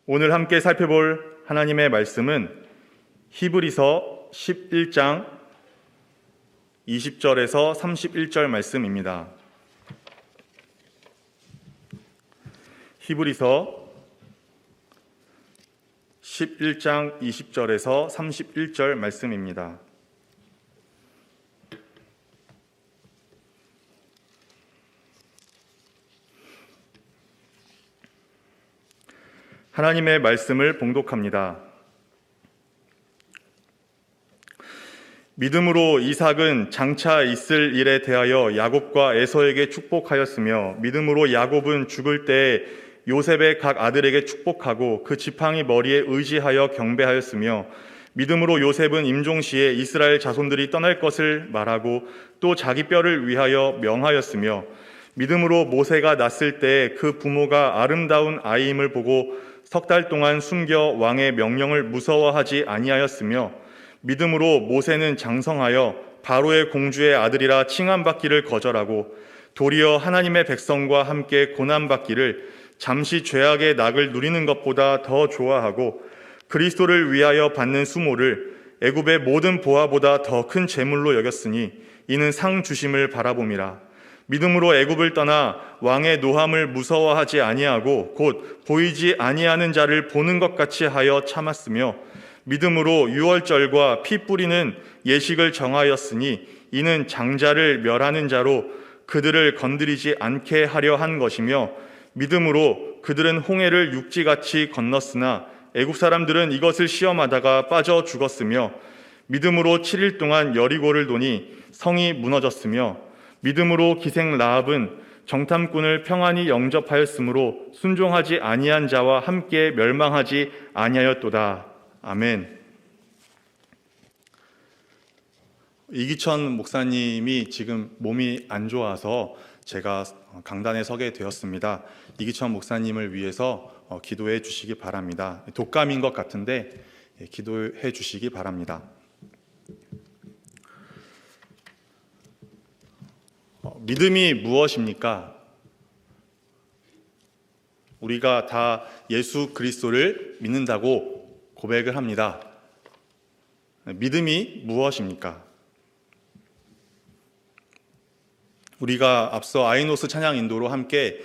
오늘 함께 살펴볼 하나님의 말씀은 히브리서 11장 20절에서 31절 말씀입니다. 히브리서 11장 20절에서 31절 말씀입니다. 하나님의 말씀을 봉독합니다. 믿음으로 이삭은 장차 있을 일에 대하여 야곱과 에서에게 축복하였으며, 믿음으로 야곱은 죽을 때에 요셉의 각 아들에게 축복하고 그 지팡이 머리에 의지하여 경배하였으며, 믿음으로 요셉은 임종시에 이스라엘 자손들이 떠날 것을 말하고 또 자기 뼈를 위하여 명하였으며, 믿음으로 모세가 났을 때에 그 부모가 아름다운 아이임을 보고 석 달 동안 숨겨 왕의 명령을 무서워하지 아니하였으며, 믿음으로 모세는 장성하여 바로의 공주의 아들이라 칭함받기를 거절하고 도리어 하나님의 백성과 함께 고난받기를 잠시 죄악의 낙을 누리는 것보다 더 좋아하고 그리스도를 위하여 받는 수모를 애굽의 모든 보화보다 더 큰 재물로 여겼으니 이는 상 주심을 바라봄이라. 믿음으로 애굽을 떠나 왕의 노함을 무서워하지 아니하고 곧 보이지 아니하는 자를 보는 것 같이 하여 참았으며, 믿음으로 유월절과 피 뿌리는 예식을 정하였으니 이는 장자를 멸하는 자로 그들을 건드리지 않게 하려 한 것이며, 믿음으로 그들은 홍해를 육지같이 건넜으나 애굽 사람들은 이것을 시험하다가 빠져 죽었으며, 믿음으로 7일 동안 여리고를 도니 성이 무너졌으며, 믿음으로 기생 라합은 정탐꾼을 평안히 영접하였으므로 순종하지 아니한 자와 함께 멸망하지 아니하였도다. 아멘. 이기천 목사님이 지금 몸이 안 좋아서 제가 강단에 서게 되었습니다. 이기천 목사님을 위해서 기도해 주시기 바랍니다. 독감인 것 같은데 기도해 주시기 바랍니다. 믿음이 무엇입니까? 우리가 다 예수 그리스도를 믿는다고 고백을 합니다. 믿음이 무엇입니까? 우리가 앞서 아이노스 찬양 인도로 함께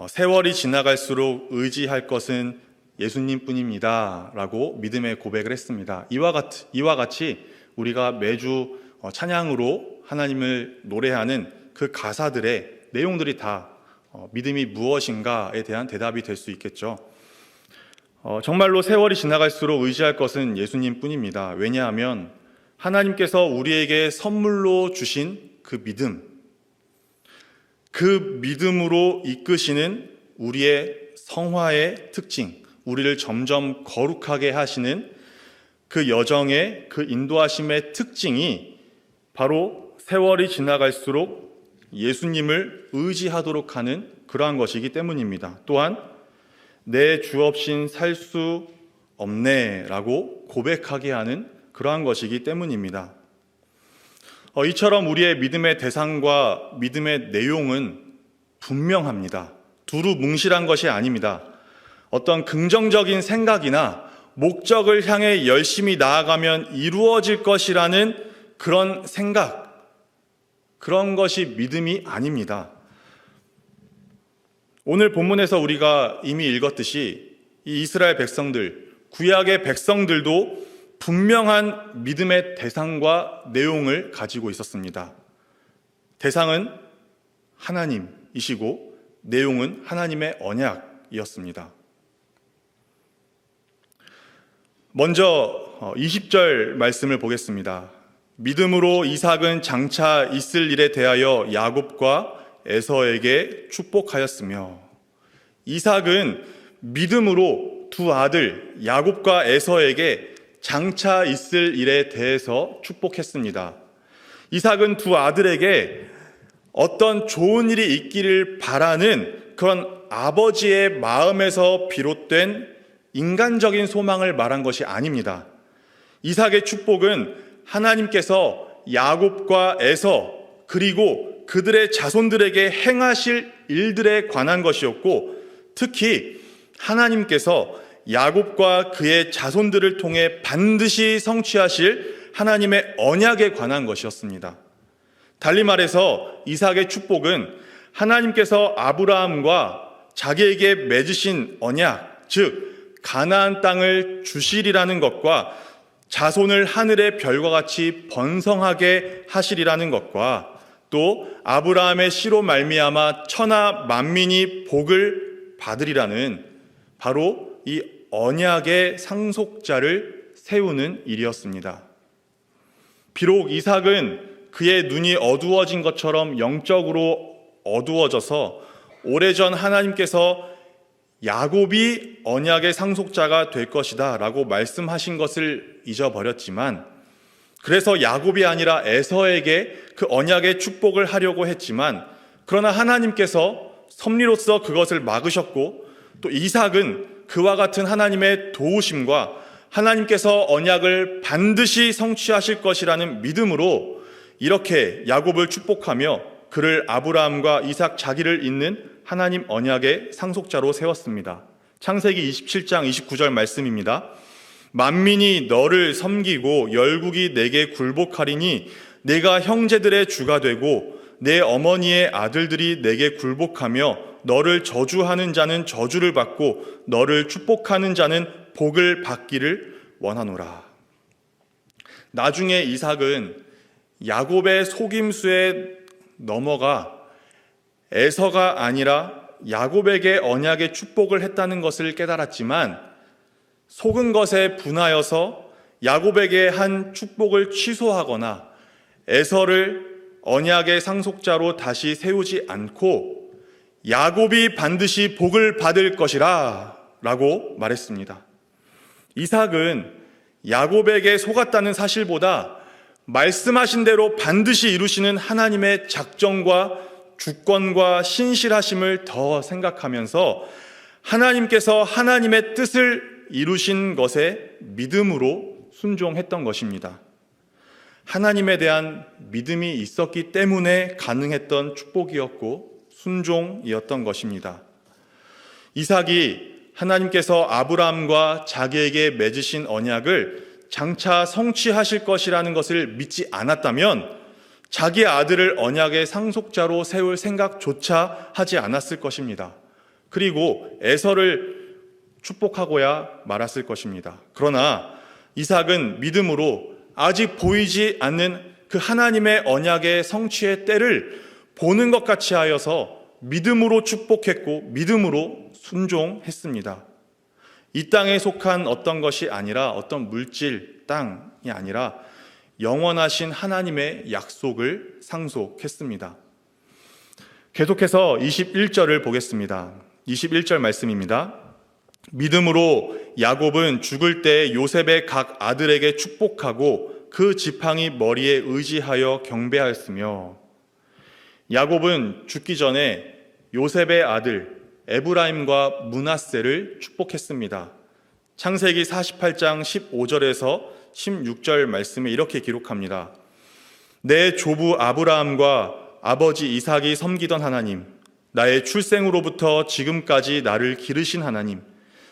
세월이 지나갈수록 의지할 것은 예수님뿐입니다 라고 믿음의 고백을 했습니다. 이와 같이 우리가 매주 찬양으로 하나님을 노래하는 그 가사들의 내용들이 다 믿음이 무엇인가에 대한 대답이 될 수 있겠죠. 정말로 세월이 지나갈수록 의지할 것은 예수님뿐입니다. 왜냐하면 하나님께서 우리에게 선물로 주신 그 믿음, 그 믿음으로 이끄시는 우리의 성화의 특징, 우리를 점점 거룩하게 하시는 그 여정의 그 인도하심의 특징이 바로 세월이 지나갈수록 예수님을 의지하도록 하는 그러한 것이기 때문입니다. 또한 내 주 없인 살 수 없네 라고 고백하게 하는 그러한 것이기 때문입니다. 이처럼 우리의 믿음의 대상과 믿음의 내용은 분명합니다. 두루 뭉실한 것이 아닙니다. 어떤 긍정적인 생각이나 목적을 향해 열심히 나아가면 이루어질 것이라는 그런 생각, 그런 것이 믿음이 아닙니다. 오늘 본문에서 우리가 이미 읽었듯이 이 이스라엘 백성들, 구약의 백성들도 분명한 믿음의 대상과 내용을 가지고 있었습니다. 대상은 하나님이시고 내용은 하나님의 언약이었습니다. 먼저 20절 말씀을 보겠습니다. 믿음으로 이삭은 장차 있을 일에 대하여 야곱과 에서에게 축복하였으며, 이삭은 믿음으로 두 아들 야곱과 에서에게 장차 있을 일에 대해서 축복했습니다. 이삭은 두 아들에게 어떤 좋은 일이 있기를 바라는 그런 아버지의 마음에서 비롯된 인간적인 소망을 말한 것이 아닙니다. 이삭의 축복은 하나님께서 야곱과 에서 그리고 그들의 자손들에게 행하실 일들에 관한 것이었고, 특히 하나님께서 야곱과 그의 자손들을 통해 반드시 성취하실 하나님의 언약에 관한 것이었습니다. 달리 말해서 이삭의 축복은 하나님께서 아브라함과 자기에게 맺으신 언약, 즉 가나안 땅을 주시리라는 것과 자손을 하늘의 별과 같이 번성하게 하시리라는 것과 또 아브라함의 씨로 말미암아 천하 만민이 복을 받으리라는 바로 이 언약의 상속자를 세우는 일이었습니다. 비록 이삭은 그의 눈이 어두워진 것처럼 영적으로 어두워져서 오래전 하나님께서 야곱이 언약의 상속자가 될 것이다 라고 말씀하신 것을 잊어버렸지만, 그래서 야곱이 아니라 에서에게 그 언약의 축복을 하려고 했지만, 그러나 하나님께서 섭리로서 그것을 막으셨고, 또 이삭은 그와 같은 하나님의 도우심과 하나님께서 언약을 반드시 성취하실 것이라는 믿음으로 이렇게 야곱을 축복하며 그를 아브라함과 이삭 자기를 잇는 하나님 언약의 상속자로 세웠습니다. 창세기 27장 29절 말씀입니다. 만민이 너를 섬기고 열국이 내게 굴복하리니 내가 형제들의 주가 되고 내 어머니의 아들들이 내게 굴복하며 너를 저주하는 자는 저주를 받고 너를 축복하는 자는 복을 받기를 원하노라. 나중에 이삭은 야곱의 속임수에 넘어가 에서가 아니라 야곱에게 언약의 축복을 했다는 것을 깨달았지만, 속은 것에 분하여서 야곱에게 한 축복을 취소하거나 에서를 언약의 상속자로 다시 세우지 않고 야곱이 반드시 복을 받을 것이라 라고 말했습니다. 이삭은 야곱에게 속았다는 사실보다 말씀하신 대로 반드시 이루시는 하나님의 작정과 주권과 신실하심을 더 생각하면서 하나님께서 하나님의 뜻을 이루신 것에 믿음으로 순종했던 것입니다. 하나님에 대한 믿음이 있었기 때문에 가능했던 축복이었고 순종이었던 것입니다. 이삭이 하나님께서 아브라함과 자기에게 맺으신 언약을 장차 성취하실 것이라는 것을 믿지 않았다면 자기 아들을 언약의 상속자로 세울 생각조차 하지 않았을 것입니다. 그리고 에서를 축복하고야 말았을 것입니다. 그러나 이삭은 믿음으로 아직 보이지 않는 그 하나님의 언약의 성취의 때를 보는 것 같이 하여서 믿음으로 축복했고 믿음으로 순종했습니다. 이 땅에 속한 어떤 것이 아니라 어떤 물질, 땅이 아니라 영원하신 하나님의 약속을 상속했습니다. 계속해서 21절을 보겠습니다. 21절 말씀입니다. 믿음으로 야곱은 죽을 때 요셉의 각 아들에게 축복하고 그 지팡이 머리에 의지하여 경배하였으며, 야곱은 죽기 전에 요셉의 아들 에브라임과 므낫세를 축복했습니다. 창세기 48장 15절에서 16절 말씀에 이렇게 기록합니다. 내 조부 아브라함과 아버지 이삭이 섬기던 하나님, 나의 출생으로부터 지금까지 나를 기르신 하나님,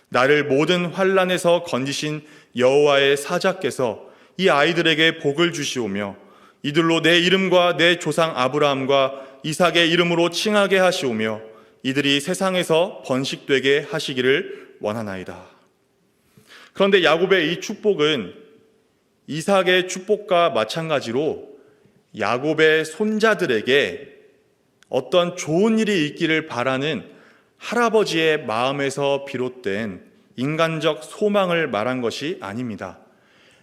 나를 모든 환난에서 건지신 여호와의 사자께서 이 아이들에게 복을 주시오며 이들로 내 이름과 내 조상 아브라함과 이삭의 이름으로 칭하게 하시오며 이들이 세상에서 번식되게 하시기를 원하나이다. 그런데 야곱의 이 축복은 이삭의 축복과 마찬가지로 야곱의 손자들에게 어떤 좋은 일이 있기를 바라는 할아버지의 마음에서 비롯된 인간적 소망을 말한 것이 아닙니다.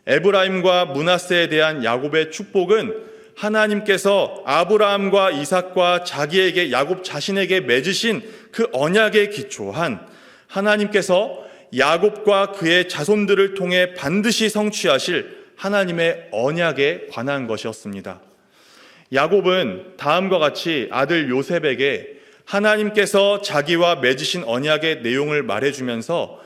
에브라임과 므낫세에 대한 야곱의 축복은 하나님께서 아브라함과 이삭과 자기에게 야곱 자신에게 맺으신 그 언약에 기초한 하나님께서 야곱과 그의 자손들을 통해 반드시 성취하실 하나님의 언약에 관한 것이었습니다. 야곱은 다음과 같이 아들 요셉에게 하나님께서 자기와 맺으신 언약의 내용을 말해주면서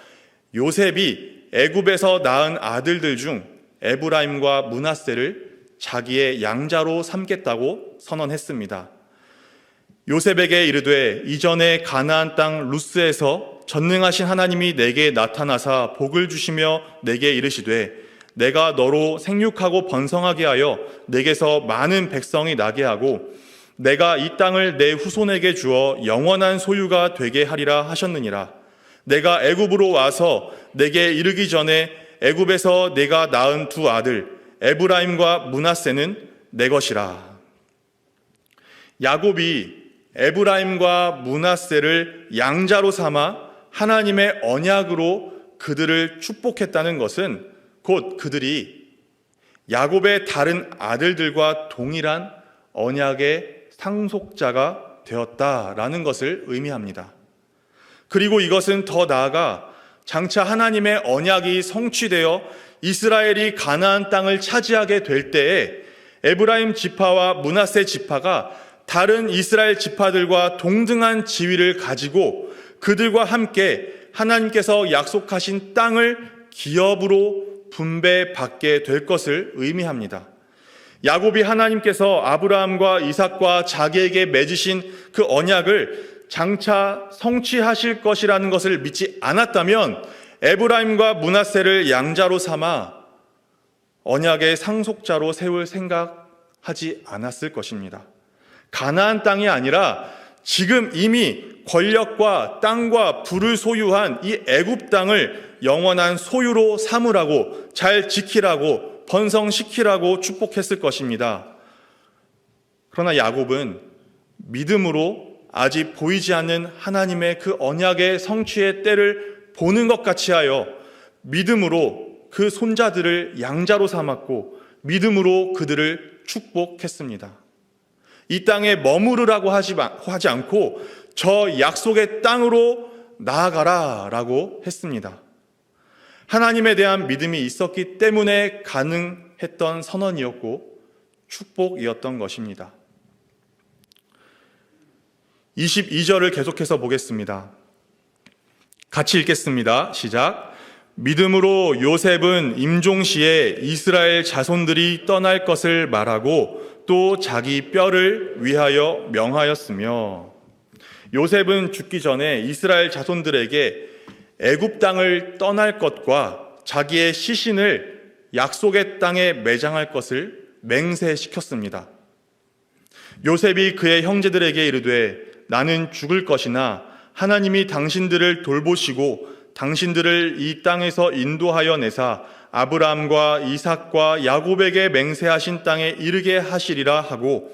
요셉이 애굽에서 낳은 아들들 중 에브라임과 므낫세를 자기의 양자로 삼겠다고 선언했습니다. 요셉에게 이르되 이전에 가나안 땅 루스에서 전능하신 하나님이 내게 나타나사 복을 주시며 내게 이르시되 내가 너로 생육하고 번성하게 하여 내게서 많은 백성이 나게 하고 내가 이 땅을 내 후손에게 주어 영원한 소유가 되게 하리라 하셨느니라. 내가 애굽으로 와서 내게 이르기 전에 애굽에서 내가 낳은 두 아들 에브라임과 므낫세는 내 것이라. 야곱이 에브라임과 므낫세를 양자로 삼아 하나님의 언약으로 그들을 축복했다는 것은 곧 그들이 야곱의 다른 아들들과 동일한 언약의 상속자가 되었다라는 것을 의미합니다. 그리고 이것은 더 나아가 장차 하나님의 언약이 성취되어 이스라엘이 가나안 땅을 차지하게 될 때에 에브라임 지파와 므낫세 지파가 다른 이스라엘 지파들과 동등한 지위를 가지고 그들과 함께 하나님께서 약속하신 땅을 기업으로 분배받게 될 것을 의미합니다. 야곱이 하나님께서 아브라함과 이삭과 자기에게 맺으신 그 언약을 장차 성취하실 것이라는 것을 믿지 않았다면 에브라임과 므낫세를 양자로 삼아 언약의 상속자로 세울 생각하지 않았을 것입니다. 가나안 땅이 아니라 지금 이미 권력과 땅과 부를 소유한 이 애굽 땅을 영원한 소유로 삼으라고, 잘 지키라고, 번성시키라고 축복했을 것입니다. 그러나 야곱은 믿음으로 아직 보이지 않는 하나님의 그 언약의 성취의 때를 보는 것 같이 하여 믿음으로 그 손자들을 양자로 삼았고 믿음으로 그들을 축복했습니다. 이 땅에 머무르라고 하지 않고 저 약속의 땅으로 나아가라 라고 했습니다. 하나님에 대한 믿음이 있었기 때문에 가능했던 선언이었고 축복이었던 것입니다. 22절을 계속해서 보겠습니다. 같이 읽겠습니다. 시작. 믿음으로 요셉은 임종시에 이스라엘 자손들이 떠날 것을 말하고 또 자기 뼈를 위하여 명하였으며, 요셉은 죽기 전에 이스라엘 자손들에게 애굽 땅을 떠날 것과 자기의 시신을 약속의 땅에 매장할 것을 맹세시켰습니다. 요셉이 그의 형제들에게 이르되 나는 죽을 것이나 하나님이 당신들을 돌보시고 당신들을 이 땅에서 인도하여 내사 아브라함과 이삭과 야곱에게 맹세하신 땅에 이르게 하시리라 하고,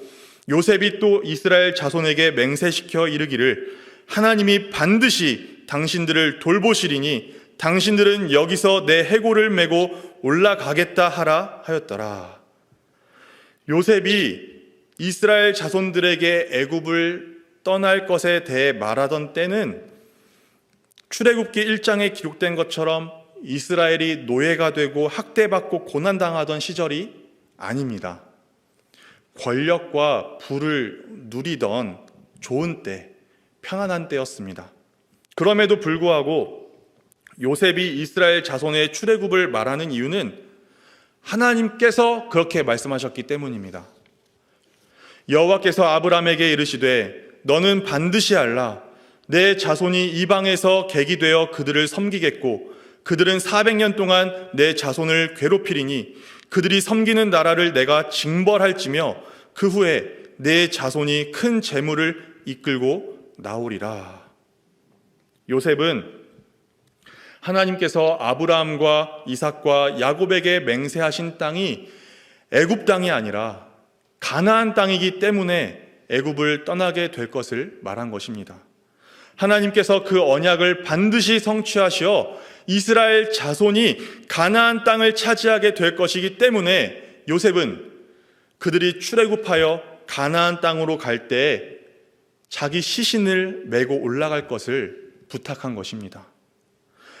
요셉이 또 이스라엘 자손에게 맹세시켜 이르기를 하나님이 반드시 당신들을 돌보시리니 당신들은 여기서 내 해골을 메고 올라가겠다 하라 하였더라. 요셉이 이스라엘 자손들에게 애굽을 떠날 것에 대해 말하던 때는 출애굽기 1장에 기록된 것처럼 이스라엘이 노예가 되고 학대받고 고난당하던 시절이 아닙니다. 권력과 부를 누리던 좋은 때, 평안한 때였습니다. 그럼에도 불구하고 요셉이 이스라엘 자손의 출애굽을 말하는 이유는 하나님께서 그렇게 말씀하셨기 때문입니다. 여호와께서 아브라함에게 이르시되 너는 반드시 알라. 내 자손이 이방에서 객이 되어 그들을 섬기겠고 그들은 400년 동안 내 자손을 괴롭히리니 그들이 섬기는 나라를 내가 징벌할지며 그 후에 내 자손이 큰 재물을 이끌고 나오리라. 요셉은 하나님께서 아브라함과 이삭과 야곱에게 맹세하신 땅이 애굽 땅이 아니라 가나안 땅이기 때문에 애굽을 떠나게 될 것을 말한 것입니다. 하나님께서 그 언약을 반드시 성취하시어 이스라엘 자손이 가나안 땅을 차지하게 될 것이기 때문에 요셉은 그들이 출애굽하여 가나안 땅으로 갈 때 자기 시신을 메고 올라갈 것을 부탁한 것입니다.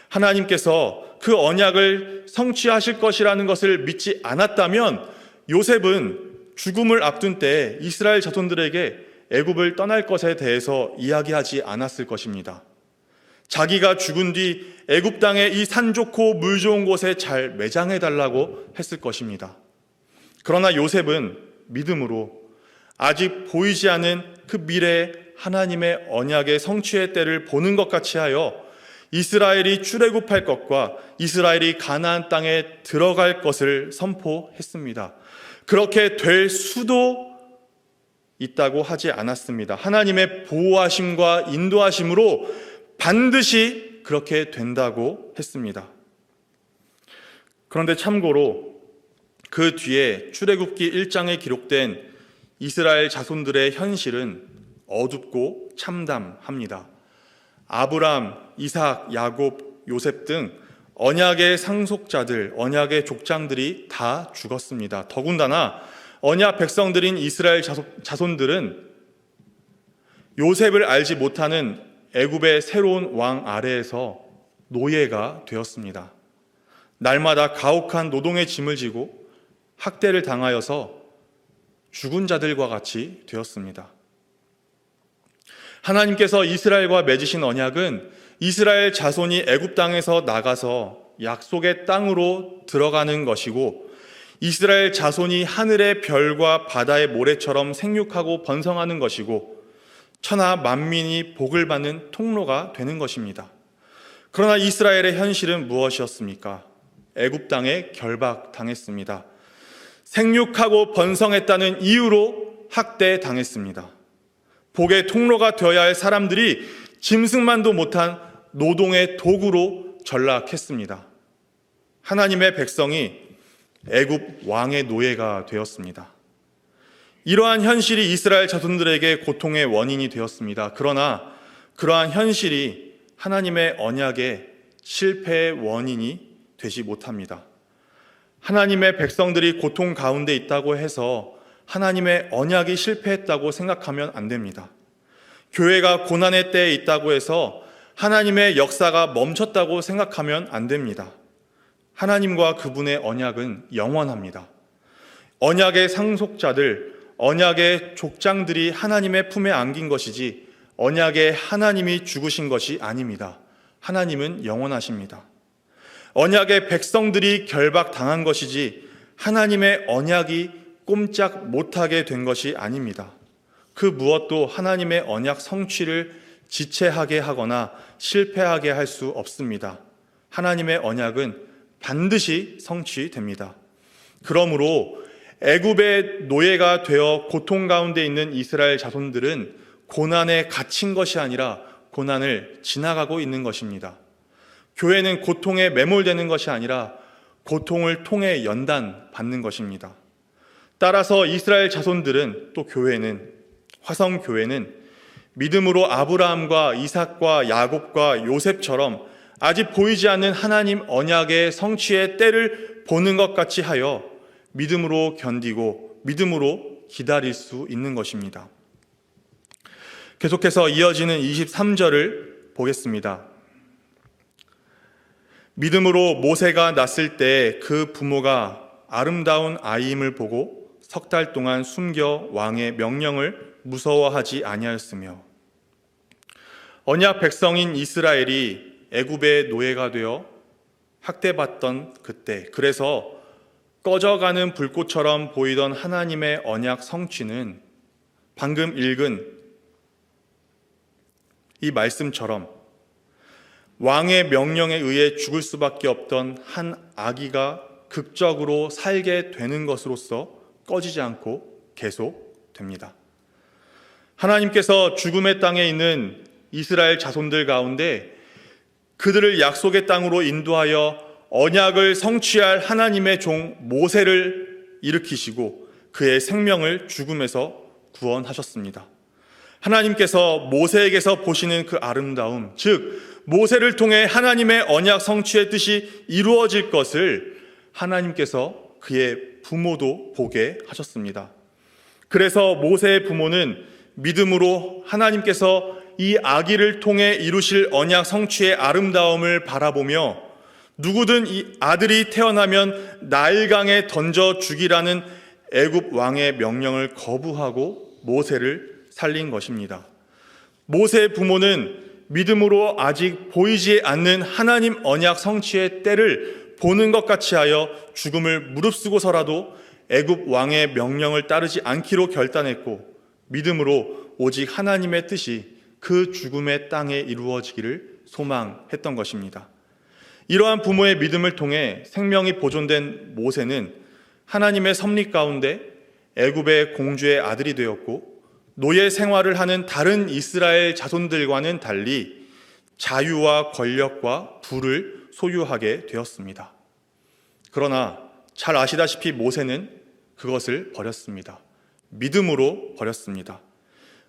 하나님께서 그 언약을 성취하실 것이라는 것을 믿지 않았다면 요셉은 죽음을 앞둔 때 이스라엘 자손들에게 애굽을 떠날 것에 대해서 이야기하지 않았을 것입니다. 자기가 죽은 뒤 애굽 땅의 이 산 좋고 물 좋은 곳에 잘 매장해달라고 했을 것입니다. 그러나 요셉은 믿음으로 아직 보이지 않은 그 미래의 하나님의 언약의 성취의 때를 보는 것 같이 하여 이스라엘이 출애굽할 것과 이스라엘이 가나안 땅에 들어갈 것을 선포했습니다. 그렇게 될 수도 있다고 하지 않았습니다. 하나님의 보호하심과 인도하심으로 반드시 그렇게 된다고 했습니다. 그런데 참고로 그 뒤에 출애굽기 1장에 기록된 이스라엘 자손들의 현실은 어둡고 참담합니다. 아브람, 이삭, 야곱, 요셉 등 언약의 상속자들, 언약의 족장들이 다 죽었습니다. 더군다나 언약 백성들인 이스라엘 자손들은 요셉을 알지 못하는 애굽의 새로운 왕 아래에서 노예가 되었습니다. 날마다 가혹한 노동의 짐을 지고 학대를 당하여서 죽은 자들과 같이 되었습니다. 하나님께서 이스라엘과 맺으신 언약은 이스라엘 자손이 애굽 땅에서 나가서 약속의 땅으로 들어가는 것이고, 이스라엘 자손이 하늘의 별과 바다의 모래처럼 생육하고 번성하는 것이고, 천하 만민이 복을 받는 통로가 되는 것입니다. 그러나 이스라엘의 현실은 무엇이었습니까? 애굽 땅에 결박당했습니다. 생육하고 번성했다는 이유로 학대당했습니다. 복의 통로가 되어야 할 사람들이 짐승만도 못한 노동의 도구로 전락했습니다. 하나님의 백성이 애굽 왕의 노예가 되었습니다. 이러한 현실이 이스라엘 자손들에게 고통의 원인이 되었습니다. 그러나 그러한 현실이 하나님의 언약의 실패의 원인이 되지 못합니다. 하나님의 백성들이 고통 가운데 있다고 해서 하나님의 언약이 실패했다고 생각하면 안 됩니다. 교회가 고난의 때에 있다고 해서 하나님의 역사가 멈췄다고 생각하면 안 됩니다. 하나님과 그분의 언약은 영원합니다. 언약의 상속자들, 언약의 족장들이 하나님의 품에 안긴 것이지 언약의 하나님이 죽으신 것이 아닙니다. 하나님은 영원하십니다. 언약의 백성들이 결박당한 것이지 하나님의 언약이 꼼짝 못하게 된 것이 아닙니다. 그 무엇도 하나님의 언약 성취를 지체하게 하거나 실패하게 할 수 없습니다. 하나님의 언약은 반드시 성취됩니다. 그러므로 애굽의 노예가 되어 고통 가운데 있는 이스라엘 자손들은 고난에 갇힌 것이 아니라 고난을 지나가고 있는 것입니다. 교회는 고통에 매몰되는 것이 아니라 고통을 통해 연단받는 것입니다. 따라서 이스라엘 자손들은, 또 교회는, 화성교회는 믿음으로 아브라함과 이삭과 야곱과 요셉처럼 아직 보이지 않는 하나님 언약의 성취의 때를 보는 것 같이 하여 믿음으로 견디고 믿음으로 기다릴 수 있는 것입니다. 계속해서 이어지는 23절을 보겠습니다. 믿음으로 모세가 낳았을 때 그 부모가 아름다운 아이임을 보고 석 달 동안 숨겨 왕의 명령을 무서워하지 아니하였으며, 언약 백성인 이스라엘이 애굽의 노예가 되어 학대받던 그때, 그래서 꺼져가는 불꽃처럼 보이던 하나님의 언약 성취는 방금 읽은 이 말씀처럼 왕의 명령에 의해 죽을 수밖에 없던 한 아기가 극적으로 살게 되는 것으로서 꺼지지 않고 계속됩니다. 하나님께서 죽음의 땅에 있는 이스라엘 자손들 가운데 그들을 약속의 땅으로 인도하여 언약을 성취할 하나님의 종 모세를 일으키시고 그의 생명을 죽음에서 구원하셨습니다. 하나님께서 모세에게서 보시는 그 아름다움, 즉 모세를 통해 하나님의 언약 성취의 뜻이 이루어질 것을 하나님께서 그의 부모도 보게 하셨습니다. 그래서 모세의 부모는 믿음으로 하나님께서 이 아기를 통해 이루실 언약 성취의 아름다움을 바라보며 누구든 이 아들이 태어나면 나일강에 던져 죽이라는 애굽 왕의 명령을 거부하고 모세를 살린 것입니다. 모세의 부모는 믿음으로 아직 보이지 않는 하나님 언약 성취의 때를 보는 것 같이 하여 죽음을 무릅쓰고서라도 애굽 왕의 명령을 따르지 않기로 결단했고, 믿음으로 오직 하나님의 뜻이 그 죽음의 땅에 이루어지기를 소망했던 것입니다. 이러한 부모의 믿음을 통해 생명이 보존된 모세는 하나님의 섭리 가운데 애굽의 공주의 아들이 되었고, 노예 생활을 하는 다른 이스라엘 자손들과는 달리 자유와 권력과 부를 소유하게 되었습니다. 그러나 잘 아시다시피 모세는 그것을 버렸습니다. 믿음으로 버렸습니다.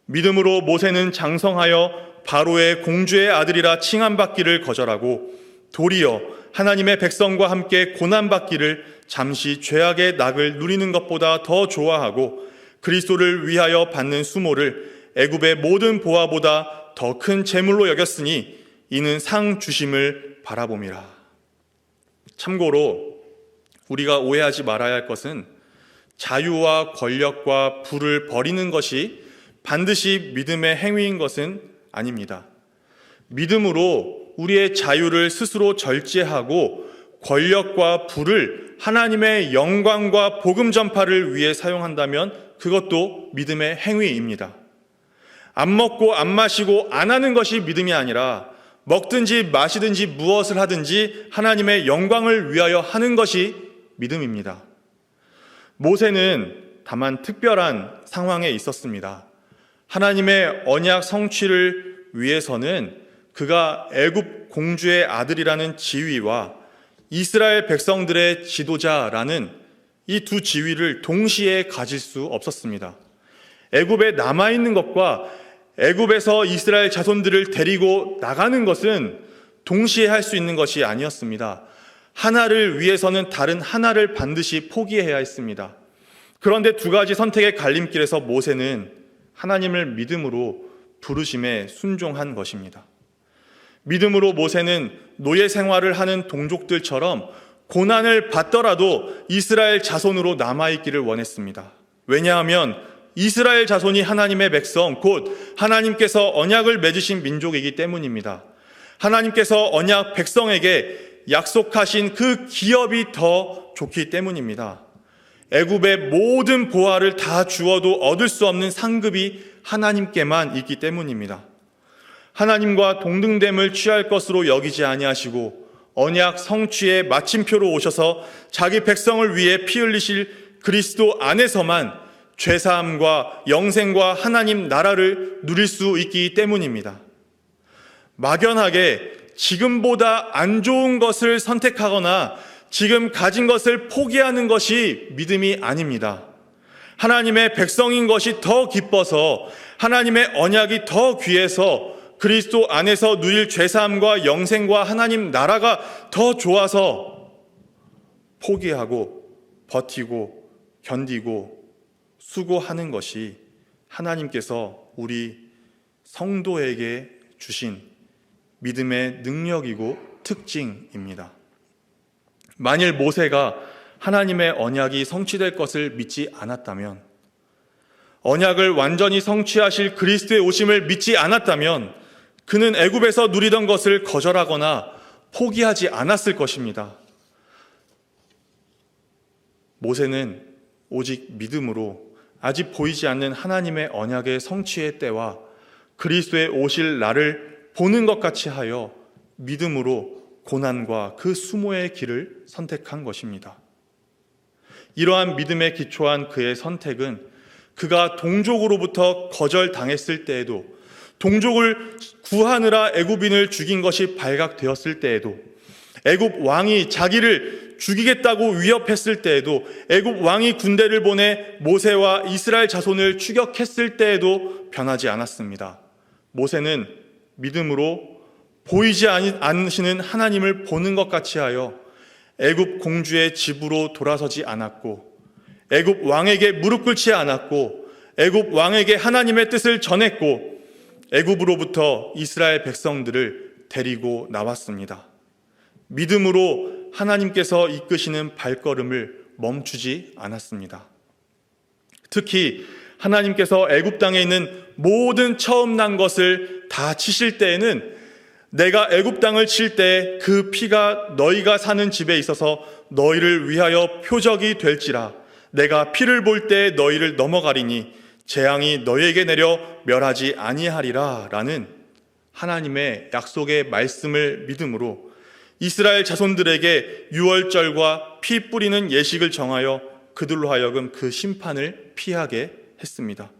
믿음으로 모세는 장성하여 바로의 공주의 아들이라 칭함받기를 거절하고 도리어 하나님의 백성과 함께 고난받기를 잠시 죄악의 낙을 누리는 것보다 더 좋아하고 그리스도를 위하여 받는 수모를 애굽의 모든 보화보다 더 큰 재물로 여겼으니 이는 상 주심을 바라봄이라. 참고로 우리가 오해하지 말아야 할 것은 자유와 권력과 부를 버리는 것이 반드시 믿음의 행위인 것은 아닙니다. 믿음으로 우리의 자유를 스스로 절제하고 권력과 부를 하나님의 영광과 복음 전파를 위해 사용한다면 그것도 믿음의 행위입니다. 안 먹고 안 마시고 안 하는 것이 믿음이 아니라 먹든지 마시든지 무엇을 하든지 하나님의 영광을 위하여 하는 것이 믿음입니다. 모세는 다만 특별한 상황에 있었습니다. 하나님의 언약 성취를 위해서는 그가 애굽 공주의 아들이라는 지위와 이스라엘 백성들의 지도자라는 이 두 지위를 동시에 가질 수 없었습니다. 애굽에 남아있는 것과 애굽에서 이스라엘 자손들을 데리고 나가는 것은 동시에 할 수 있는 것이 아니었습니다. 하나를 위해서는 다른 하나를 반드시 포기해야 했습니다. 그런데 두 가지 선택의 갈림길에서 모세는 하나님을 믿음으로 부르심에 순종한 것입니다. 믿음으로 모세는 노예 생활을 하는 동족들처럼 고난을 받더라도 이스라엘 자손으로 남아있기를 원했습니다. 왜냐하면 이스라엘 자손이 하나님의 백성, 곧 하나님께서 언약을 맺으신 민족이기 때문입니다. 하나님께서 언약 백성에게 약속하신 그 기업이 더 좋기 때문입니다. 애굽의 모든 보화를 다 주어도 얻을 수 없는 상급이 하나님께만 있기 때문입니다. 하나님과 동등됨을 취할 것으로 여기지 아니하시고 언약 성취의 마침표로 오셔서 자기 백성을 위해 피 흘리실 그리스도 안에서만 죄사함과 영생과 하나님 나라를 누릴 수 있기 때문입니다. 막연하게 지금보다 안 좋은 것을 선택하거나 지금 가진 것을 포기하는 것이 믿음이 아닙니다. 하나님의 백성인 것이 더 기뻐서 하나님의 언약이 더 귀해서 그리스도 안에서 누릴 죄사함과 영생과 하나님 나라가 더 좋아서 포기하고 버티고 견디고 수고하는 것이 하나님께서 우리 성도에게 주신 믿음의 능력이고 특징입니다. 만일 모세가 하나님의 언약이 성취될 것을 믿지 않았다면, 언약을 완전히 성취하실 그리스도의 오심을 믿지 않았다면 그는 애굽에서 누리던 것을 거절하거나 포기하지 않았을 것입니다. 모세는 오직 믿음으로 아직 보이지 않는 하나님의 언약의 성취의 때와 그리스도의 오실 날을 보는 것 같이 하여 믿음으로 고난과 그 수모의 길을 선택한 것입니다. 이러한 믿음에 기초한 그의 선택은 그가 동족으로부터 거절당했을 때에도, 동족을 구하느라 애굽인을 죽인 것이 발각되었을 때에도, 애굽 왕이 자기를 죽이겠다고 위협했을 때에도, 애굽 왕이 군대를 보내 모세와 이스라엘 자손을 추격했을 때에도 변하지 않았습니다. 모세는 믿음으로 보이지 않으시는 하나님을 보는 것 같이 하여 애굽 공주의 집으로 돌아서지 않았고, 애굽 왕에게 무릎 꿇지 않았고, 애굽 왕에게 하나님의 뜻을 전했고, 애굽으로부터 이스라엘 백성들을 데리고 나왔습니다. 믿음으로 하나님께서 이끄시는 발걸음을 멈추지 않았습니다. 특히 하나님께서 애굽 땅에 있는 모든 처음 난 것을 다 치실 때에는 내가 애굽 땅을 칠 때 그 피가 너희가 사는 집에 있어서 너희를 위하여 표적이 될지라. 내가 피를 볼 때 너희를 넘어가리니 재앙이 너희에게 내려 멸하지 아니하리라 라는 하나님의 약속의 말씀을 믿음으로 이스라엘 자손들에게 유월절과 피 뿌리는 예식을 정하여 그들로 하여금 그 심판을 피하게 했습니다.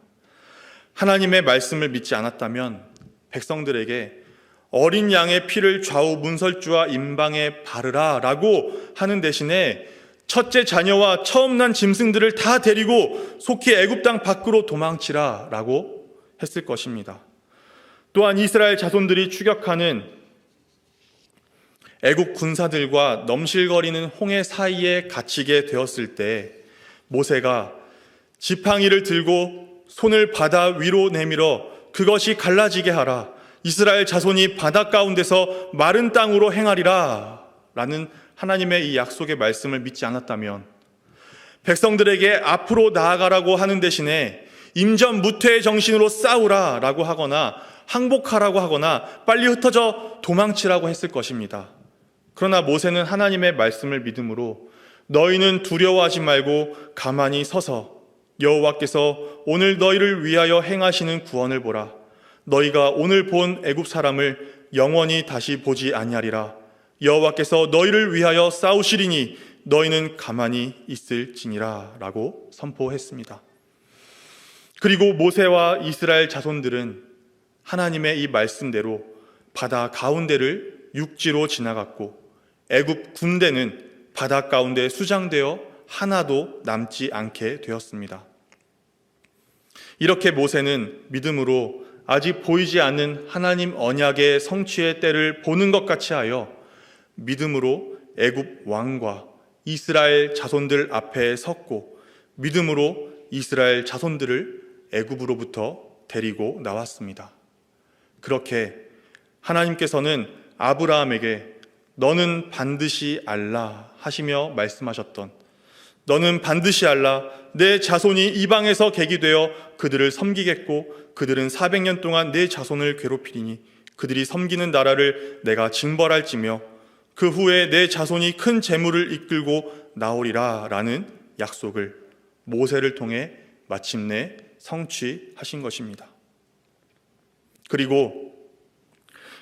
하나님의 말씀을 믿지 않았다면 백성들에게 어린 양의 피를 좌우 문설주와 임방에 바르라 라고 하는 대신에 첫째 자녀와 처음 난 짐승들을 다 데리고 속히 애굽 땅 밖으로 도망치라 라고 했을 것입니다. 또한 이스라엘 자손들이 추격하는 애굽 군사들과 넘실거리는 홍해 사이에 갇히게 되었을 때 모세가 지팡이를 들고 손을 바다 위로 내밀어 그것이 갈라지게 하라. 이스라엘 자손이 바다 가운데서 마른 땅으로 행하리라 라는 하나님의 이 약속의 말씀을 믿지 않았다면 백성들에게 앞으로 나아가라고 하는 대신에 임전무퇴의 정신으로 싸우라 라고 하거나 항복하라고 하거나 빨리 흩어져 도망치라고 했을 것입니다. 그러나 모세는 하나님의 말씀을 믿음으로 너희는 두려워하지 말고 가만히 서서 여호와께서 오늘 너희를 위하여 행하시는 구원을 보라. 너희가 오늘 본 애굽 사람을 영원히 다시 보지 아니하리라. 여호와께서 너희를 위하여 싸우시리니 너희는 가만히 있을지니라 라고 선포했습니다. 그리고 모세와 이스라엘 자손들은 하나님의 이 말씀대로 바다 가운데를 육지로 지나갔고 애굽 군대는 바다 가운데 수장되어 하나도 남지 않게 되었습니다. 이렇게 모세는 믿음으로 아직 보이지 않는 하나님 언약의 성취의 때를 보는 것 같이 하여 믿음으로 애굽 왕과 이스라엘 자손들 앞에 섰고 믿음으로 이스라엘 자손들을 애굽으로부터 데리고 나왔습니다. 그렇게 하나님께서는 아브라함에게 너는 반드시 알라 하시며 말씀하셨던 너는 반드시 알라 내 자손이 이방에서 객이 되어 그들을 섬기겠고 그들은 400년 동안 내 자손을 괴롭히리니 그들이 섬기는 나라를 내가 징벌할지며 그 후에 내 자손이 큰 재물을 이끌고 나오리라 라는 약속을 모세를 통해 마침내 성취하신 것입니다. 그리고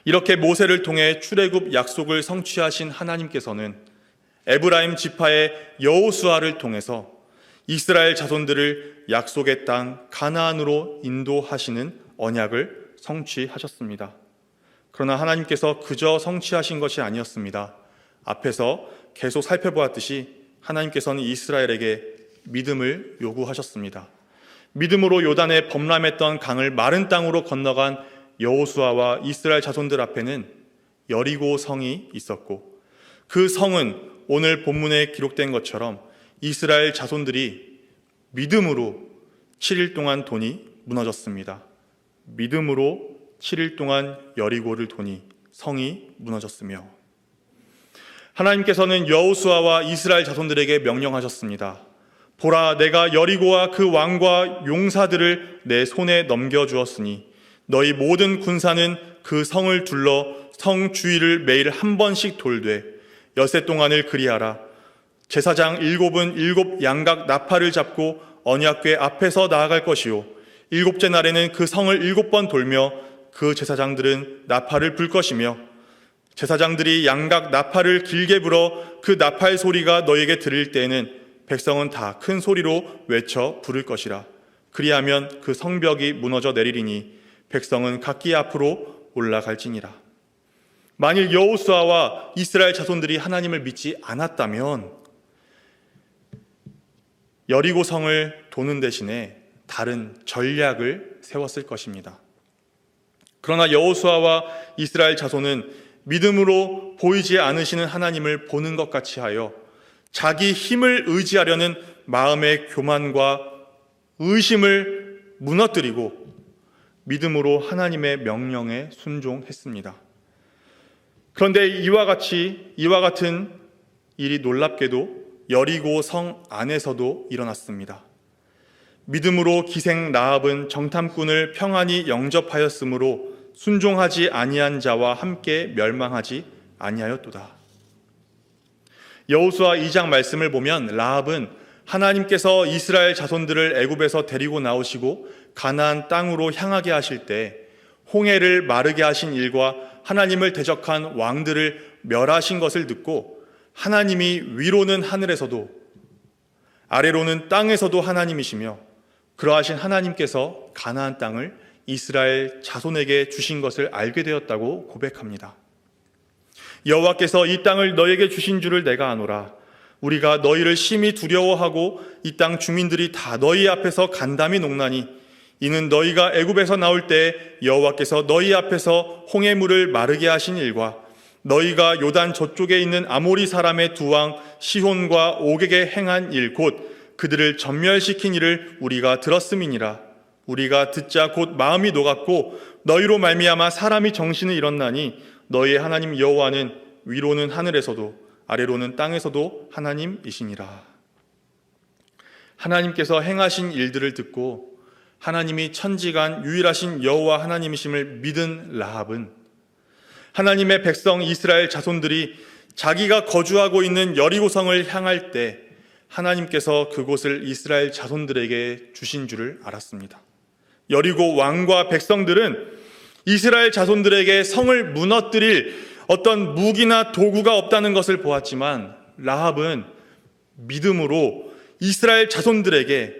이렇게 모세를 통해 출애굽 약속을 성취하신 하나님께서는 에브라임 지파의 여호수아를 통해서 이스라엘 자손들을 약속의 땅 가나안으로 인도하시는 언약을 성취하셨습니다. 그러나 하나님께서 그저 성취하신 것이 아니었습니다. 앞에서 계속 살펴보았듯이 하나님께서는 이스라엘에게 믿음을 요구하셨습니다. 믿음으로 요단에 범람했던 강을 마른 땅으로 건너간 여호수아와 이스라엘 자손들 앞에는 여리고 성이 있었고 그 성은 오늘 본문에 기록된 것처럼 이스라엘 자손들이 믿음으로 7일 동안 돈이 무너졌습니다. 믿음으로 7일 동안 여리고를 도니 성이 무너졌으며 하나님께서는 여호수아와 이스라엘 자손들에게 명령하셨습니다. 보라, 내가 여리고와 그 왕과 용사들을 내 손에 넘겨주었으니 너희 모든 군사는 그 성을 둘러 성 주위를 매일 한 번씩 돌되 엿새 동안을 그리하라. 제사장 7은 7 양각 나팔을 잡고 언약궤 앞에서 나아갈 것이요 7째 날에는 그 성을 7번 돌며 그 제사장들은 나팔을 불 것이며 제사장들이 양각 나팔을 길게 불어 그 나팔 소리가 너에게 들릴 때에는 백성은 다 큰 소리로 외쳐 부를 것이라. 그리하면 그 성벽이 무너져 내리리니 백성은 각기 앞으로 올라갈지니라. 만일 여호수아와 이스라엘 자손들이 하나님을 믿지 않았다면 여리고 성을 도는 대신에 다른 전략을 세웠을 것입니다. 그러나 여호수아와 이스라엘 자손은 믿음으로 보이지 않으시는 하나님을 보는 것 같이 하여 자기 힘을 의지하려는 마음의 교만과 의심을 무너뜨리고 믿음으로 하나님의 명령에 순종했습니다. 그런데 이와 같은 일이 놀랍게도 여리고 성 안에서도 일어났습니다. 믿음으로 기생 라합은 정탐꾼을 평안히 영접하였으므로 순종하지 아니한 자와 함께 멸망하지 아니하였도다. 여호수아 2장 말씀을 보면 라합은 하나님께서 이스라엘 자손들을 애굽에서 데리고 나오시고 가나안 땅으로 향하게 하실 때 홍해를 마르게 하신 일과 하나님을 대적한 왕들을 멸하신 것을 듣고 하나님이 위로는 하늘에서도 아래로는 땅에서도 하나님이시며 그러하신 하나님께서 가나안 땅을 이스라엘 자손에게 주신 것을 알게 되었다고 고백합니다. 여호와께서 이 땅을 너에게 주신 줄을 내가 아노라. 우리가 너희를 심히 두려워하고 이 땅 주민들이 다 너희 앞에서 간담이 녹나니 이는 너희가 애굽에서 나올 때 여호와께서 너희 앞에서 홍해물을 마르게 하신 일과 너희가 요단 저쪽에 있는 아모리 사람의 두 왕 시혼과 옥에게 행한 일 곧 그들을 전멸시킨 일을 우리가 들었음이니라. 우리가 듣자 곧 마음이 녹았고 너희로 말미암아 사람이 정신을 잃었나니 너희의 하나님 여호와는 위로는 하늘에서도 아래로는 땅에서도 하나님이시니라. 하나님께서 행하신 일들을 듣고 하나님이 천지간 유일하신 여호와 하나님이심을 믿은 라합은 하나님의 백성 이스라엘 자손들이 자기가 거주하고 있는 여리고성을 향할 때 하나님께서 그곳을 이스라엘 자손들에게 주신 줄을 알았습니다. 여리고 왕과 백성들은 이스라엘 자손들에게 성을 무너뜨릴 어떤 무기나 도구가 없다는 것을 보았지만 라합은 믿음으로 이스라엘 자손들에게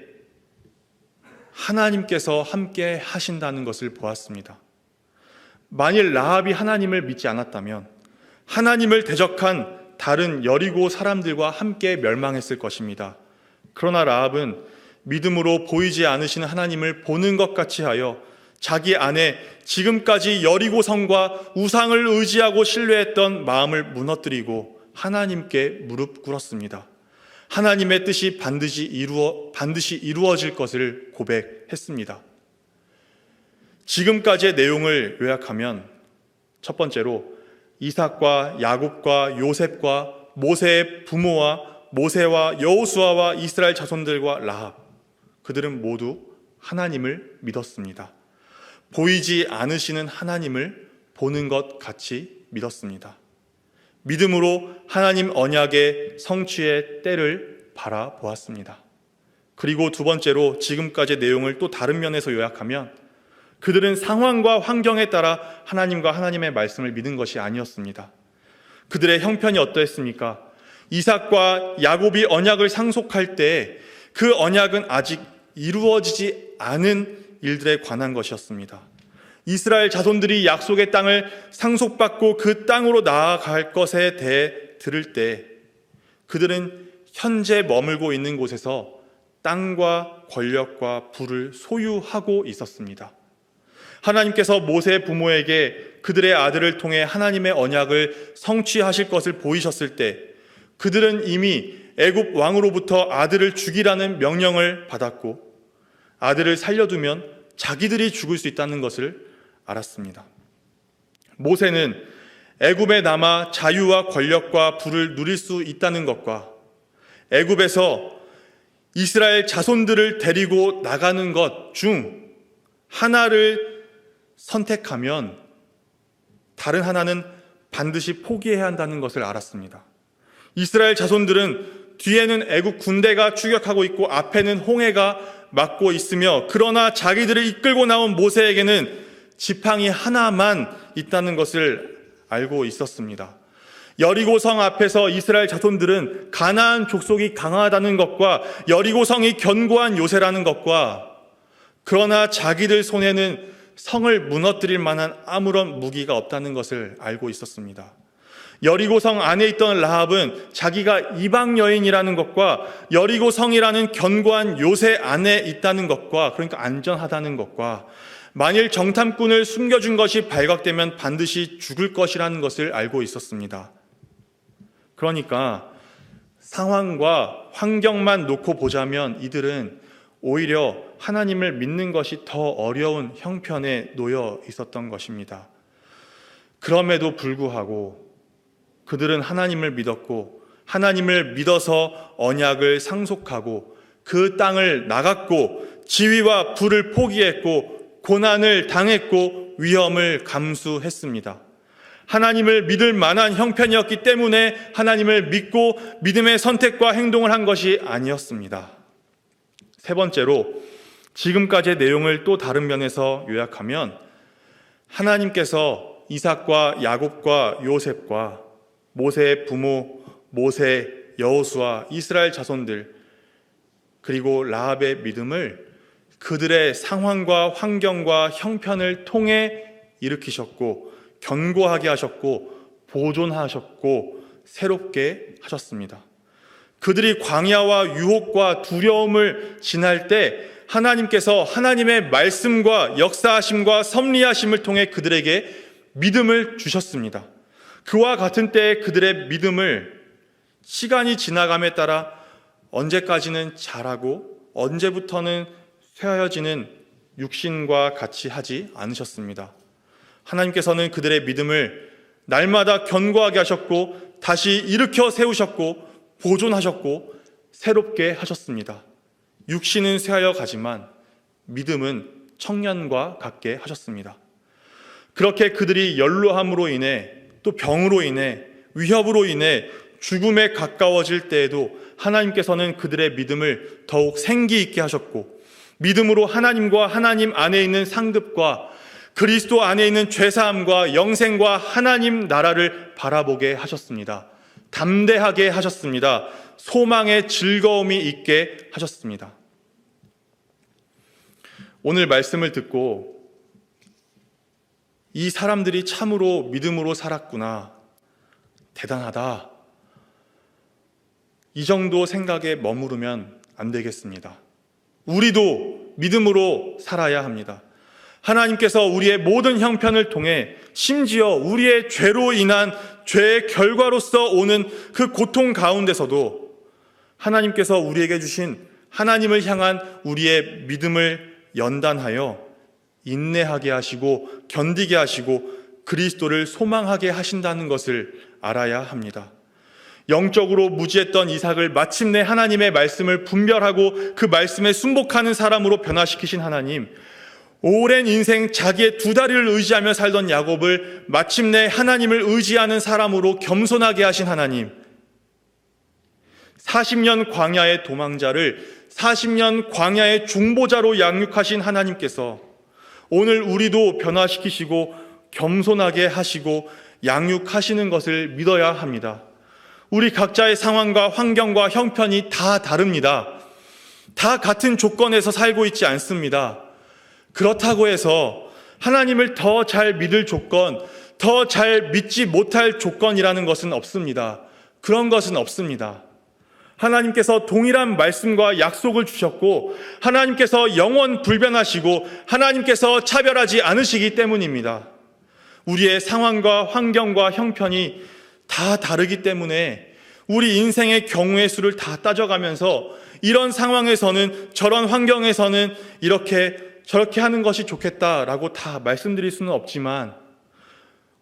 하나님께서 함께 하신다는 것을 보았습니다. 만일 라합이 하나님을 믿지 않았다면 하나님을 대적한 다른 여리고 사람들과 함께 멸망했을 것입니다. 그러나 라합은 믿음으로 보이지 않으시는 하나님을 보는 것 같이 하여 자기 안에 지금까지 여리고 성과 우상을 의지하고 신뢰했던 마음을 무너뜨리고 하나님께 무릎 꿇었습니다. 하나님의 뜻이 반드시 이루어질 것을 고백했습니다. 지금까지의 내용을 요약하면 첫 번째로 이삭과 야곱과 요셉과 모세의 부모와 모세와 여호수아와 이스라엘 자손들과 라합, 그들은 모두 하나님을 믿었습니다. 보이지 않으시는 하나님을 보는 것 같이 믿었습니다. 믿음으로 하나님 언약의 성취의 때를 바라보았습니다. 그리고 두 번째로 지금까지의 내용을 또 다른 면에서 요약하면 그들은 상황과 환경에 따라 하나님과 하나님의 말씀을 믿은 것이 아니었습니다. 그들의 형편이 어떠했습니까? 이삭과 야곱이 언약을 상속할 때 그 언약은 아직 이루어지지 않은 일들에 관한 것이었습니다. 이스라엘 자손들이 약속의 땅을 상속받고 그 땅으로 나아갈 것에 대해 들을 때 그들은 현재 머물고 있는 곳에서 땅과 권력과 부를 소유하고 있었습니다. 하나님께서 모세 부모에게 그들의 아들을 통해 하나님의 언약을 성취하실 것을 보이셨을 때 그들은 이미 애굽 왕으로부터 아들을 죽이라는 명령을 받았고 아들을 살려두면 자기들이 죽을 수 있다는 것을 알았습니다. 모세는 애굽에 남아 자유와 권력과 부를 누릴 수 있다는 것과 애굽에서 이스라엘 자손들을 데리고 나가는 것 중 하나를 선택하면 다른 하나는 반드시 포기해야 한다는 것을 알았습니다. 이스라엘 자손들은 뒤에는 애굽 군대가 추격하고 있고 앞에는 홍해가 막고 있으며 그러나 자기들을 이끌고 나온 모세에게는 지팡이 하나만 있다는 것을 알고 있었습니다. 여리고성 앞에서 이스라엘 자손들은 가나안 족속이 강하다는 것과 여리고성이 견고한 요새라는 것과 그러나 자기들 손에는 성을 무너뜨릴 만한 아무런 무기가 없다는 것을 알고 있었습니다. 여리고성 안에 있던 라합은 자기가 이방 여인이라는 것과 여리고성이라는 견고한 요새 안에 있다는 것과 그러니까 안전하다는 것과 만일 정탐꾼을 숨겨준 것이 발각되면 반드시 죽을 것이라는 것을 알고 있었습니다. 그러니까 상황과 환경만 놓고 보자면 이들은 오히려 하나님을 믿는 것이 더 어려운 형편에 놓여 있었던 것입니다. 그럼에도 불구하고 그들은 하나님을 믿었고 하나님을 믿어서 언약을 상속하고 그 땅을 나갔고 지위와 부를 포기했고 고난을 당했고 위험을 감수했습니다. 하나님을 믿을 만한 형편이었기 때문에 하나님을 믿고 믿음의 선택과 행동을 한 것이 아니었습니다. 세 번째로 지금까지의 내용을 또 다른 면에서 요약하면 하나님께서 이삭과 야곱과 요셉과 모세의 부모 모세, 여호수아, 이스라엘 자손들 그리고 라합의 믿음을 그들의 상황과 환경과 형편을 통해 일으키셨고 견고하게 하셨고 보존하셨고 새롭게 하셨습니다. 그들이 광야와 유혹과 두려움을 지날 때 하나님께서 하나님의 말씀과 역사하심과 섭리하심을 통해 그들에게 믿음을 주셨습니다. 그와 같은 때에 그들의 믿음을 시간이 지나감에 따라 언제까지는 자라고 언제부터는 쇠하여지는 육신과 같이 하지 않으셨습니다. 하나님께서는 그들의 믿음을 날마다 견고하게 하셨고 다시 일으켜 세우셨고 보존하셨고 새롭게 하셨습니다. 육신은 쇠하여 가지만 믿음은 청년과 같게 하셨습니다. 그렇게 그들이 연로함으로 인해 또 병으로 인해 위협으로 인해 죽음에 가까워질 때에도 하나님께서는 그들의 믿음을 더욱 생기 있게 하셨고 믿음으로 하나님과 하나님 안에 있는 상급과 그리스도 안에 있는 죄사함과 영생과 하나님 나라를 바라보게 하셨습니다. 담대하게 하셨습니다. 소망의 즐거움이 있게 하셨습니다. 오늘 말씀을 듣고 이 사람들이 참으로 믿음으로 살았구나. 대단하다. 이 정도 생각에 머무르면 안 되겠습니다. 우리도 믿음으로 살아야 합니다. 하나님께서 우리의 모든 형편을 통해 심지어 우리의 죄로 인한 죄의 결과로서 오는 그 고통 가운데서도 하나님께서 우리에게 주신 하나님을 향한 우리의 믿음을 연단하여 인내하게 하시고 견디게 하시고 그리스도를 소망하게 하신다는 것을 알아야 합니다. 영적으로 무지했던 이삭을 마침내 하나님의 말씀을 분별하고 그 말씀에 순복하는 사람으로 변화시키신 하나님, 오랜 인생 자기의 두 다리를 의지하며 살던 야곱을 마침내 하나님을 의지하는 사람으로 겸손하게 하신 하나님, 40년 광야의 도망자를 40년 광야의 중보자로 양육하신 하나님께서 오늘 우리도 변화시키시고 겸손하게 하시고 양육하시는 것을 믿어야 합니다. 우리 각자의 상황과 환경과 형편이 다 다릅니다. 다 같은 조건에서 살고 있지 않습니다. 그렇다고 해서 하나님을 더 잘 믿을 조건, 더 잘 믿지 못할 조건이라는 것은 없습니다. 그런 것은 없습니다. 하나님께서 동일한 말씀과 약속을 주셨고 하나님께서 영원 불변하시고 하나님께서 차별하지 않으시기 때문입니다. 우리의 상황과 환경과 형편이 다 다르기 때문에 우리 인생의 경우의 수를 다 따져가면서 이런 상황에서는 저런 환경에서는 이렇게 저렇게 하는 것이 좋겠다라고 다 말씀드릴 수는 없지만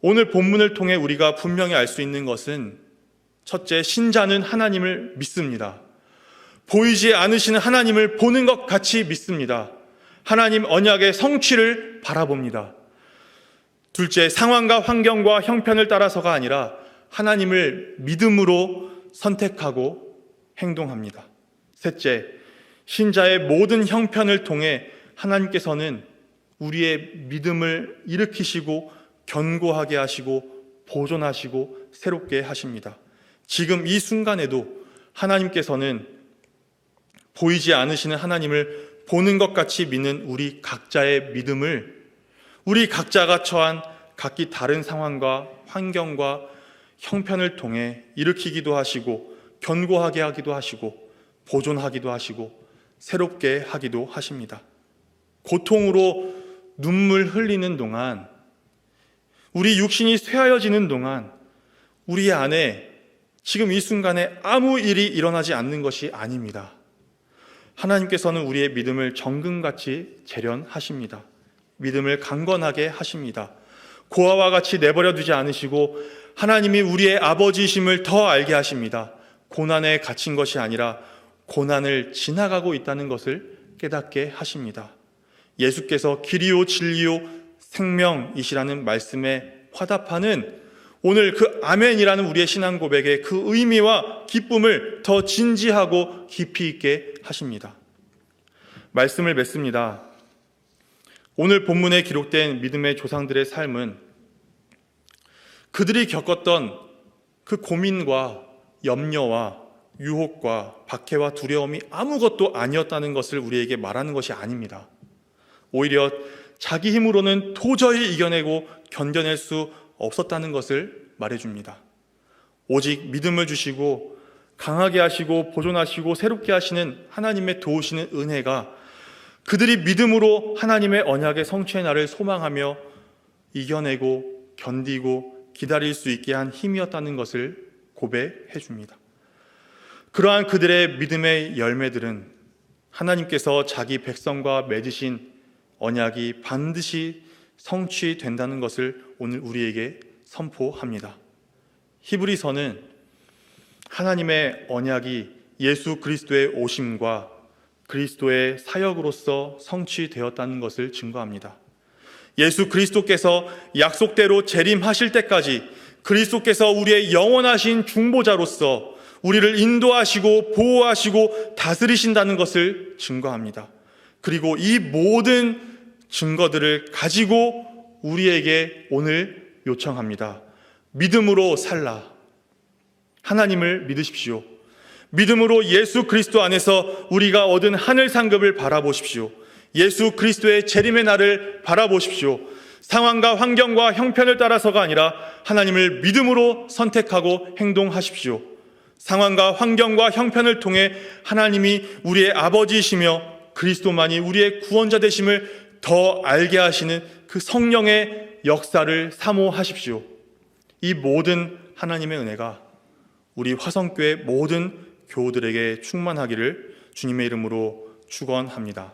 오늘 본문을 통해 우리가 분명히 알 수 있는 것은 첫째, 신자는 하나님을 믿습니다. 보이지 않으시는 하나님을 보는 것 같이 믿습니다. 하나님 언약의 성취를 바라봅니다. 둘째, 상황과 환경과 형편을 따라서가 아니라 하나님을 믿음으로 선택하고 행동합니다. 셋째, 신자의 모든 형편을 통해 하나님께서는 우리의 믿음을 일으키시고 견고하게 하시고 보존하시고 새롭게 하십니다. 지금 이 순간에도 하나님께서는 보이지 않으시는 하나님을 보는 것 같이 믿는 우리 각자의 믿음을 우리 각자가 처한 각기 다른 상황과 환경과 형편을 통해 일으키기도 하시고 견고하게 하기도 하시고 보존하기도 하시고 새롭게 하기도 하십니다. 고통으로 눈물 흘리는 동안 우리 육신이 쇠하여지는 동안 우리 안에 지금 이 순간에 아무 일이 일어나지 않는 것이 아닙니다. 하나님께서는 우리의 믿음을 정금같이 재련하십니다. 믿음을 강건하게 하십니다. 고아와 같이 내버려 두지 않으시고 하나님이 우리의 아버지이심을 더 알게 하십니다. 고난에 갇힌 것이 아니라 고난을 지나가고 있다는 것을 깨닫게 하십니다. 예수께서 길이요 진리요 생명이시라는 말씀에 화답하는 오늘 그 아멘이라는 우리의 신앙 고백의 그 의미와 기쁨을 더 진지하고 깊이 있게 하십니다. 말씀을 맺습니다. 오늘 본문에 기록된 믿음의 조상들의 삶은 그들이 겪었던 그 고민과 염려와 유혹과 박해와 두려움이 아무것도 아니었다는 것을 우리에게 말하는 것이 아닙니다. 오히려 자기 힘으로는 도저히 이겨내고 견뎌낼 수 없었다는 것을 말해줍니다. 오직 믿음을 주시고 강하게 하시고 보존하시고 새롭게 하시는 하나님의 도우시는 은혜가 그들이 믿음으로 하나님의 언약의 성취의 날을 소망하며 이겨내고 견디고 기다릴 수 있게 한 힘이었다는 것을 고백해 줍니다. 그러한 그들의 믿음의 열매들은 하나님께서 자기 백성과 맺으신 언약이 반드시 성취된다는 것을 오늘 우리에게 선포합니다. 히브리서는 하나님의 언약이 예수 그리스도의 오심과 그리스도의 사역으로서 성취되었다는 것을 증거합니다. 예수 그리스도께서 약속대로 재림하실 때까지 그리스도께서 우리의 영원하신 중보자로서 우리를 인도하시고 보호하시고 다스리신다는 것을 증거합니다. 그리고 이 모든 증거들을 가지고 우리에게 오늘 요청합니다. 믿음으로 살라. 하나님을 믿으십시오. 믿음으로 예수 그리스도 안에서 우리가 얻은 하늘 상급을 바라보십시오. 예수 그리스도의 재림의 날을 바라보십시오. 상황과 환경과 형편을 따라서가 아니라 하나님을 믿음으로 선택하고 행동하십시오. 상황과 환경과 형편을 통해 하나님이 우리의 아버지이시며 그리스도만이 우리의 구원자 되심을 더 알게 하시는 그 성령의 역사를 사모하십시오. 이 모든 하나님의 은혜가 우리 화성교회 모든 교우들에게 충만하기를 주님의 이름으로 축원합니다.